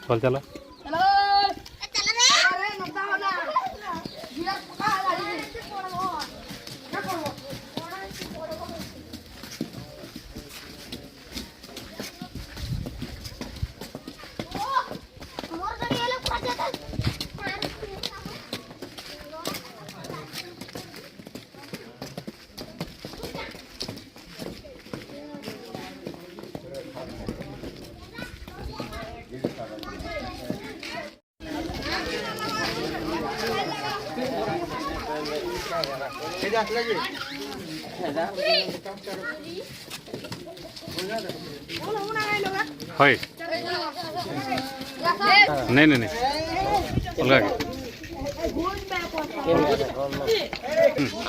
चल चला हाय नहीं नहीं नहीं अलग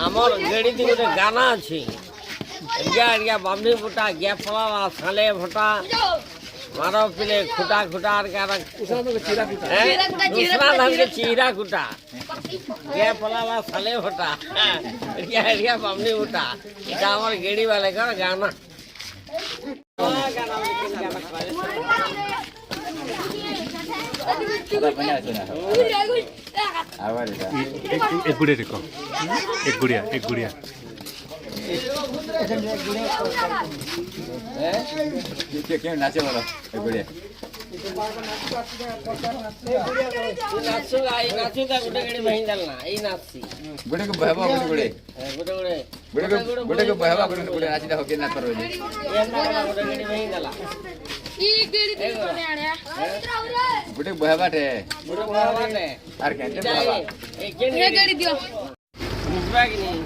आमर गेड़ी थी गोटे गाना अच्छी एरिया बामनी फुटा गैया फला साले फटा मारो पिले खुटा खुटा दूसरा धान के चीरा खुटा गैया फला साले फटा एरिया बामनी फुटा इटा आमर गेड़ी वाले का गाना एक गुड़िया देखो एक गुड़िया क्यों नाचे बोलो एक गुड़िया नाचू का गुटे गड़ी बहिन डालना ई नाचसी गुड़े को बहवा गुड़े गुड़े को बहवा गुड़े नाची दा होके ना करो जी ये ना गुटे गड़ी बहिन डाला ई गेड़ी दी कोने आण्या गुड़े बहवा टे गुटे बहवा ने आर कहते बहवा एक गेड़ी दियो बुझबा कि नहीं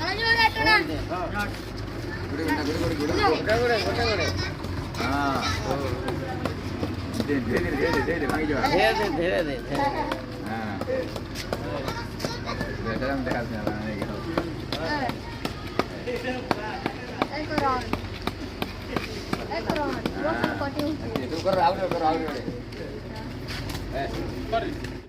आजो राटना गुटे हां धीरे भाई जो धीरे हां बेटा हम देखा से आने के एक राउंड रोज कटिंग तू कर आओ रे कर